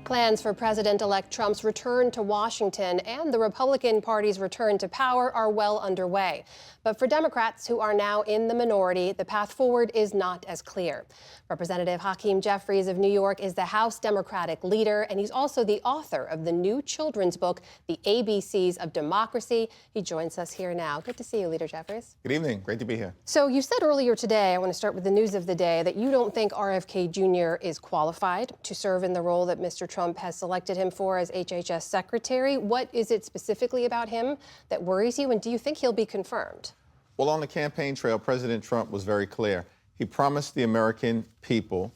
Plans for President-elect Trump's return to Washington and the Republican Party's return to power are well underway. But for Democrats who are now in the minority, the path forward is not as clear. Representative Hakeem Jeffries of New York is the House Democratic leader, and he's also the author of the new children's book, The ABCs of Democracy. He joins us here now. Good to see you, Leader Jeffries. Good evening. Great to be here. So you said earlier today, I want to start with the news of the day, that you don't think RFK Jr. is qualified to serve in the role that Mr. Trump has selected him for as HHS Secretary. What is it specifically about him that worries you, and do you think he'll be confirmed? Well, on the campaign trail, President Trump was very clear. He promised the American people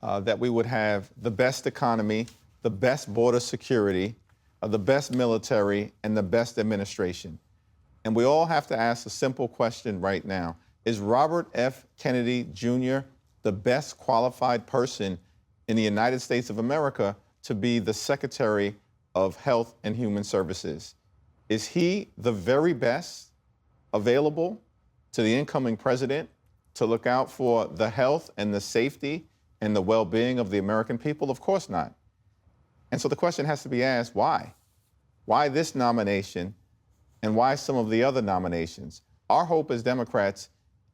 that we would have the best economy, the best border security, the best military, and the best administration. And we all have to ask a simple question right now. Is Robert F. Kennedy Jr. the best qualified person in the United States of America to be the Secretary of Health and Human Services? Is he the very best available to the incoming president to look out for the health and the safety and the well-being of the American people? Of course not. And so the question has to be asked, why? Why this nomination and why some of the other nominations? Our hope as Democrats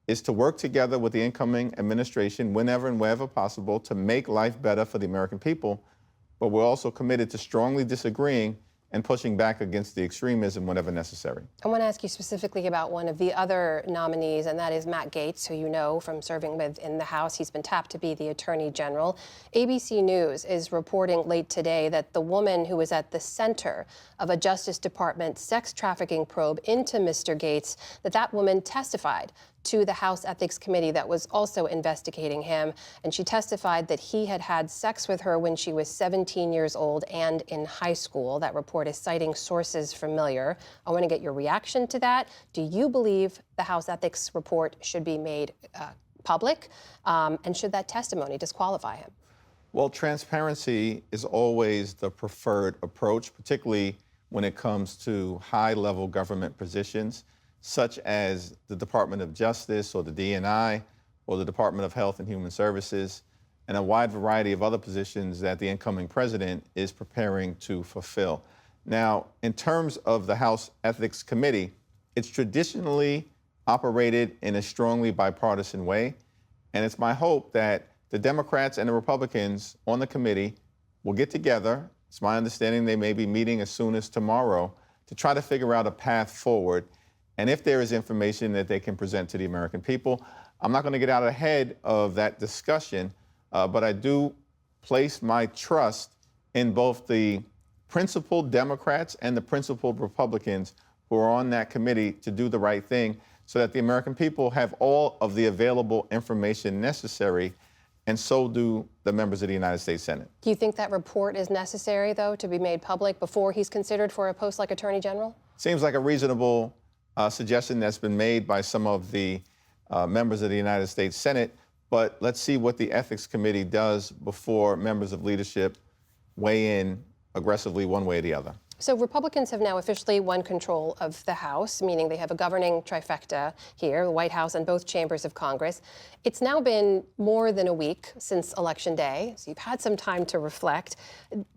is to work together with the incoming administration whenever and wherever possible to make life better for the American people. But we're also committed to strongly disagreeing and pushing back against the extremism whenever necessary. I want to ask you specifically about one of the other nominees, and that is Matt Gaetz, who you know from serving in the House. He's been tapped to be the Attorney General. ABC News is reporting late today that the woman who was at the center of a Justice Department sex trafficking probe into Mr. Gaetz, that woman testified to the House Ethics Committee that was also investigating him. And she testified that he had had sex with her when she was 17 years old and in high school. That report is citing sources familiar. I want to get your reaction to that. Do you believe the House Ethics report should be made public? And should that testimony disqualify him? Well, transparency is always the preferred approach, particularly when it comes to high-level government positions, such as the Department of Justice or the DNI or the Department of Health and Human Services, and a wide variety of other positions that the incoming president is preparing to fulfill. Now, in terms of the House Ethics Committee, it's traditionally operated in a strongly bipartisan way, and it's my hope that the Democrats and the Republicans on the committee will get together. It's my understanding they may be meeting as soon as tomorrow to try to figure out a path forward. And if there is information that they can present to the American people, I'm not going to get out ahead of that discussion, but I do place my trust in both the principled Democrats and the principled Republicans who are on that committee to do the right thing so that the American people have all of the available information necessary, and so do the members of the United States Senate. Do you think that report is necessary, though, to be made public before he's considered for a post like Attorney General? Seems like a reasonable suggestion that's been made by some of the members of the United States Senate, but let's see what the Ethics Committee does before members of leadership weigh in aggressively one way or the other. So Republicans have now officially won control of the House, meaning they have a governing trifecta here, the White House and both chambers of Congress. It's now been more than a week since Election Day, so you've had some time to reflect.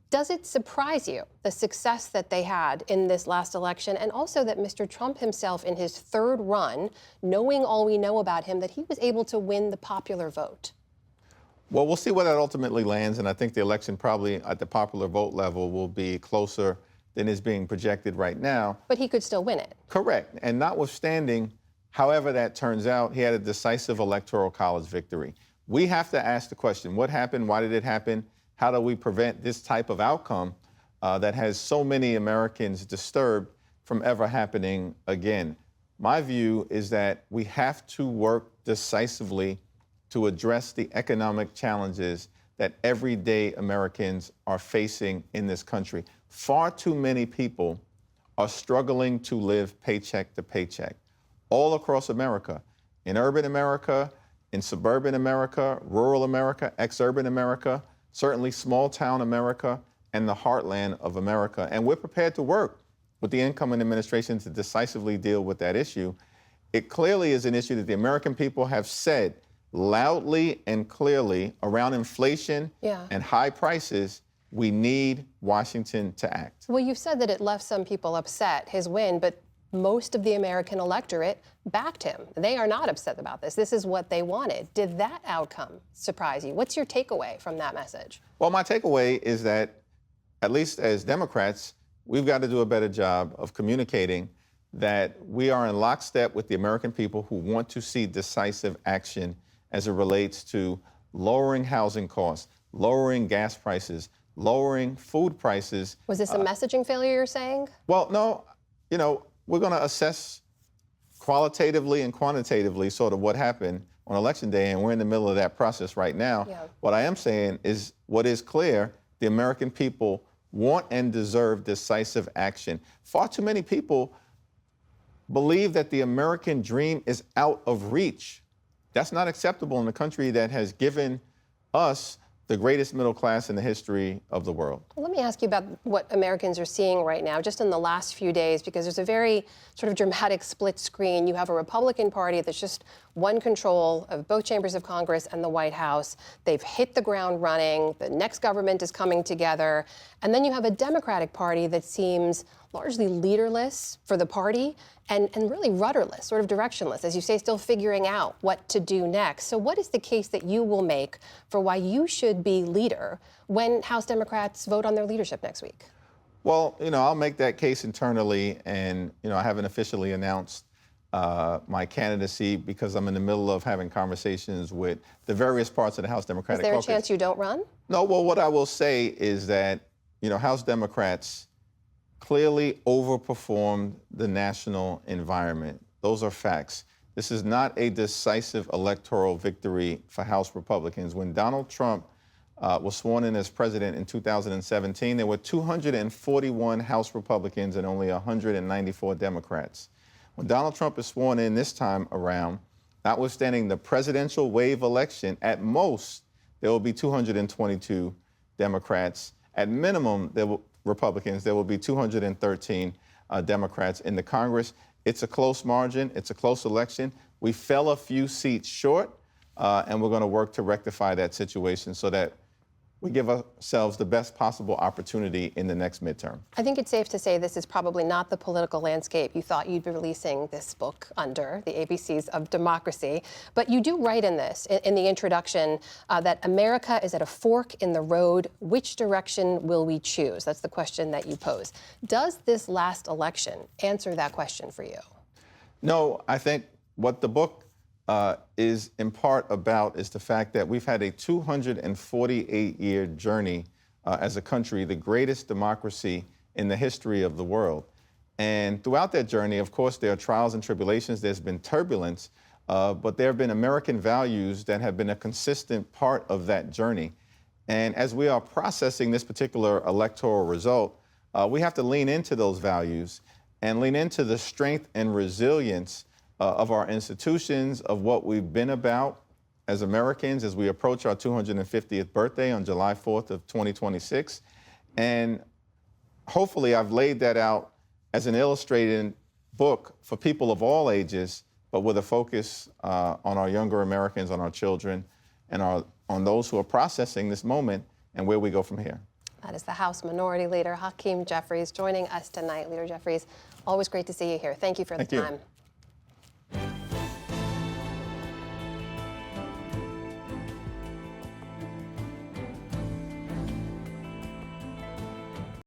Does it surprise you, the success that they had in this last election, and also that Mr. Trump himself, in his third run, knowing all we know about him, that he was able to win the popular vote? Well, we'll see where that ultimately lands, and I think the election probably at the popular vote level will be closer than is being projected right now. But he could still win it. Correct. And notwithstanding, however that turns out, he had a decisive electoral college victory. We have to ask the question, what happened? Why did it happen? How do we prevent this type of outcome that has so many Americans disturbed from ever happening again? My view is that we have to work decisively to address the economic challenges that everyday Americans are facing in this country. Far too many people are struggling to live paycheck to paycheck all across America, in urban America, in suburban America, rural America, ex-urban America, certainly small town America, and the heartland of America. And we're prepared to work with the incoming administration to decisively deal with that issue. It clearly is an issue that the American people have said loudly and clearly around inflation and high prices We need Washington to act. Well, you've said that it left some people upset, his win, but most of the American electorate backed him. They are not upset about this. This is what they wanted. Did that outcome surprise you? What's your takeaway from that message? Well, my takeaway is that, at least as Democrats, we've got to do a better job of communicating that we are in lockstep with the American people who want to see decisive action as it relates to lowering housing costs, lowering gas prices, lowering food prices. Was this a messaging failure, you're saying? Well, no, we're going to assess qualitatively and quantitatively sort of what happened on Election Day, and we're in the middle of that process right now. Yeah. What I am saying is what is clear, the American people want and deserve decisive action. Far too many people believe that the American dream is out of reach. That's not acceptable in a country that has given us the greatest middle class in the history of the world. Let me ask you about what Americans are seeing right now, just in the last few days, because there's a very sort of dramatic split screen. You have a Republican Party that's just won control of both chambers of Congress and the White House. They've hit the ground running. The next government is coming together. And then you have a Democratic Party that seems largely leaderless for the party and really rudderless, sort of directionless, as you say, still figuring out what to do next. So what is the case that you will make for why you should be leader when House Democrats vote on their leadership next week? Well, I'll make that case internally, and, I haven't officially announced my candidacy because I'm in the middle of having conversations with the various parts of the House Democratic Is there caucus. a chance you don't run? No, well, what I will say is that, House Democrats clearly overperformed the national environment. Those are facts. This is not a decisive electoral victory for House Republicans. When Donald Trump was sworn in as president in 2017, there were 241 House Republicans and only 194 Democrats. When Donald Trump is sworn in this time around, notwithstanding the presidential wave election, at most, there will be 222 Democrats. At minimum, Republicans, there will be 213 Democrats in the Congress. It's a close margin. It's a close election. We fell a few seats short, and we're going to work to rectify that situation so that we give ourselves the best possible opportunity in the next midterm. I think it's safe to say this is probably not the political landscape you thought you'd be releasing this book under, the ABCs of Democracy. But you do write in this, in the introduction, that America is at a fork in the road. Which direction will we choose? That's the question that you pose. Does this last election answer that question for you? No, I think what the book is in part about is the fact that we've had a 248-year journey as a country, the greatest democracy in the history of the world. And throughout that journey, of course, there are trials and tribulations. There's been turbulence, but there have been American values that have been a consistent part of that journey. And as we are processing this particular electoral result, we have to lean into those values and lean into the strength and resilience of our institutions, of what we've been about as Americans as we approach our 250th birthday on July 4th of 2026. And hopefully I've laid that out as an illustrated book for people of all ages, but with a focus on our younger Americans, on our children, and on those who are processing this moment and where we go from here. That is the House Minority Leader, Hakeem Jeffries, joining us tonight. Leader Jeffries, always great to see you here. Thank you for the time.